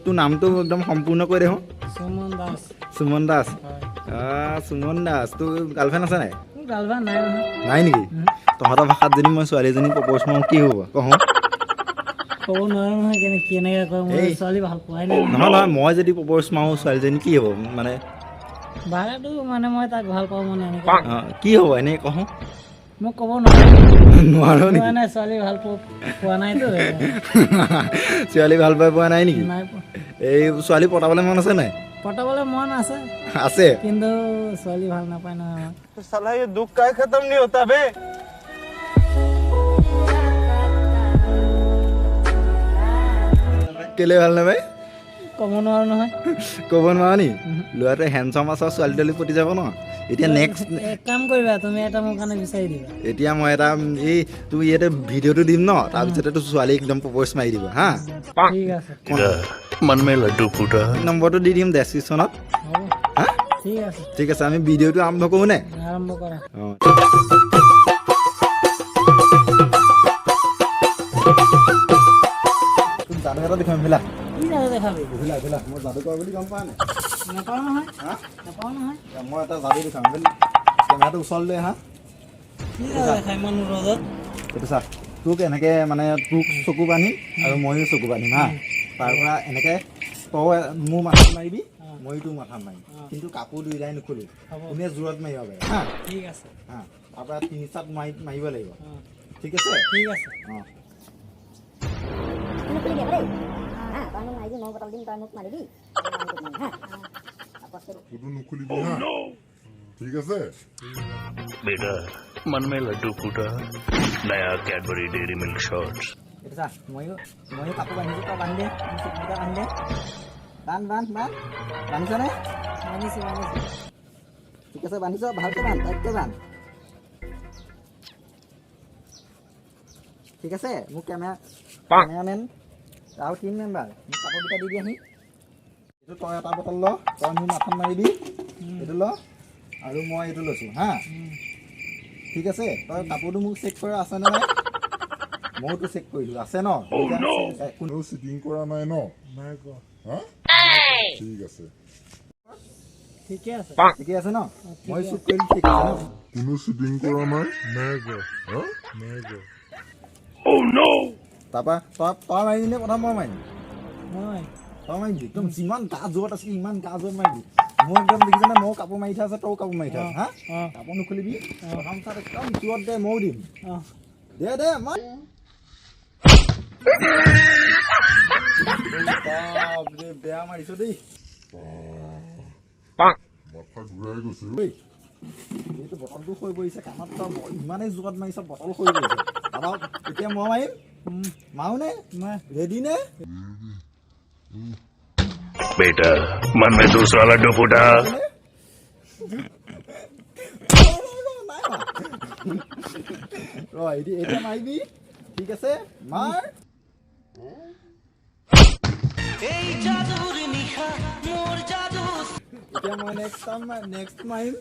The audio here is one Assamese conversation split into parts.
তোৰ নামটো একদম সম্পূৰ্ণ কৈ দেখোন সুমন দাস সুমন দাস হয় সুমন দাস তোৰ গাৰ্লফ্ৰেণ্ড আছে নাই গালভান নাই নহয় নাই নেকি তহঁতৰ ভাষাত যদি মই ছোৱালী এজনী প্ৰপ'জ কৰোঁ কি হ'ব কওঁ ক'ব নোৱাৰো নহয় কেনেকৈ কয় মই ছোৱালী ভাল পোৱাই নাই নহয় নহয় মই যদি প্ৰপ'জ মাৰোঁ ছোৱালীজনী কি হ'ব মানে ভাড়াটো মানে মই তাক ভাল পাওঁ মানে এনেকৈ কি হ'ব এনেই কওঁ মোক ক'ব নোৱাৰো নোৱাৰো নেকি মানে ছোৱালী ভাল পোৱা নাইতো ছোৱালী ভাল পাই পোৱা নাই নেকি নাই পোৱা এই ছোৱালী পটাবলৈ মন আছে নাই পটাবলৈ মন আছে আছে কিন্তু ছোৱালী ভাল নাপায় নহয় साला ये दुख का खत्म नहीं होता बे কেলে ভাল নাপায় ক'ব নোৱাৰো নহয় ক'ব নোৱাৰা নি ল'ৰাটোৱে হেণ্ডচাম আছে ছোৱালী তোৱালী পতি যাব ন এতিয়া নেক্সট এক কাম কৰিবা তুমি এটা মোৰ কাৰণে বিচাৰি দিবা এতিয়া মই এটা এই তোৰ ইয়াতে ভিডিঅ'টো দিম ন তাৰপিছতে তোৰ ছোৱালী একদম প্ৰপ'জ মাৰি দিব হা ঠিক আছে मन में लड्डू फूटा নম্বৰটো দি দিম ডেছক্ৰিপশ্যনত হ'ব হা ঠিক আছে ঠিক আছে আমি ভিডিঅ'টো আৰম্ভ কৰোঁ নে আৰম্ভ কৰা অঁ যাদু এটা দেখুৱাম বোলা কি যাদু দেখাবি বোলা বোলা মই যাদু কৰা বুলি গম পোৱা নাই নাপাওঁ নহয় হা নাপাওঁ নহয় মই এটা যাদু দেখুৱাম বোলা কেমেৰাটো ওচৰলৈ হা কি যাদু দেখাই ইমান ৰ'দত এইটো চা তোক এনেকৈ মানে তোক চকু বান্ধিম আৰু ময়ো চকু বান্ধিম হা তাৰপৰা এনেকৈ তই মোৰ মাথাত মাৰিবি ময়ো তোৰ মাথাত মাৰিম কিন্তু কাপোৰ দুইটাই নুখুলি কোনে জোৰত মাৰিব পাৰে হা ঠিক আছে হা তাৰপৰা 3-4 মাৰিব লাগিব ঠিক আছে ঠিক আছে অঁ ঠিক আছে बेटा मन में लड्डू फूटा नया कैडबरी डेयरी मिल्क शॉट्स এইটো চা ময়ো কাপোৰ বান্ধিছোঁ তই বান্ধি দে চকুকেইটা বান্ধি দে বান্ধিছনে মানিছোঁ মানিছোঁ ঠিক আছে বান্ধিছ ভালকৈ বান্ধ টাইটকৈ বান্ধ ঠিক আছে মোক কেমেৰামেন আৰু 3 মেম্বাৰ মোক কাপোৰকেইটা দি দিয়াহি এইটো তই এটা বটল ল তই মোৰ মাথাত মাৰিবি এইটো ল আৰু মই এইটো লৈছোঁ হা ঠিক আছে তই কাপোৰটো মোক চেক কৰা আছেনে নাই মইতো চেক কৰিলোঁ আছে ন কোনো চিটিং কৰা নাই ন নাই কোৱা হা ঠিক আছে ঠিকে আছে ঠিকে আছে ন মই শ্বুট কৰিলোঁ ঠিক আছে ন কোনো চিটিং কৰা নাই নাই কোৱা হা নাই কোৱা তাৰপৰা তই মাৰিবি নে প্ৰথম মই মাৰিম মই তই মাৰিবি একদম যিমান গা জোৰত আছে ইমান গা জোৰত মাৰিবি মোৰ একদম দেখিছানে ময়ো কাপোৰ মাৰি থোৱা আছে তইও কাপোৰ মাৰি থোৱা হা কাপোৰ নুখুলিবি প্ৰথম চাত একদম জোৰত দে ময়ো দিম অঁ দে মাৰ বেয়া মাৰিছ দেই মাথা ঘূৰাই গৈছে এইটো বটলটো হৈ পৰিছে কাণত তই ইমানেই জোৰত মাৰিছ বটল হৈ পৰিছে তাৰপৰা এতিয়া মই মাৰিম মাৰো নে ৰেডি নে बेटा मन में दूसरा लड्डू फूटा এতিয়া মাৰিবি ঠিক আছে মাৰ এতিয়া মই নেক্সট মাৰিম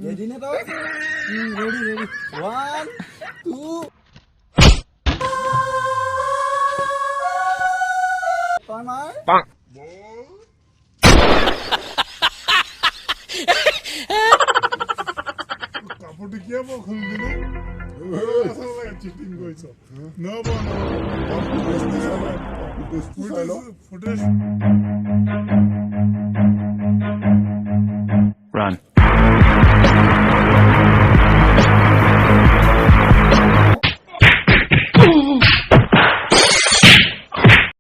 ৰেডি নে তই ৰেডি 1 2 তই মাৰ কাপোৰটো কিয় মই খুলি দিলো চিটিং কৰিছ ফুটেজ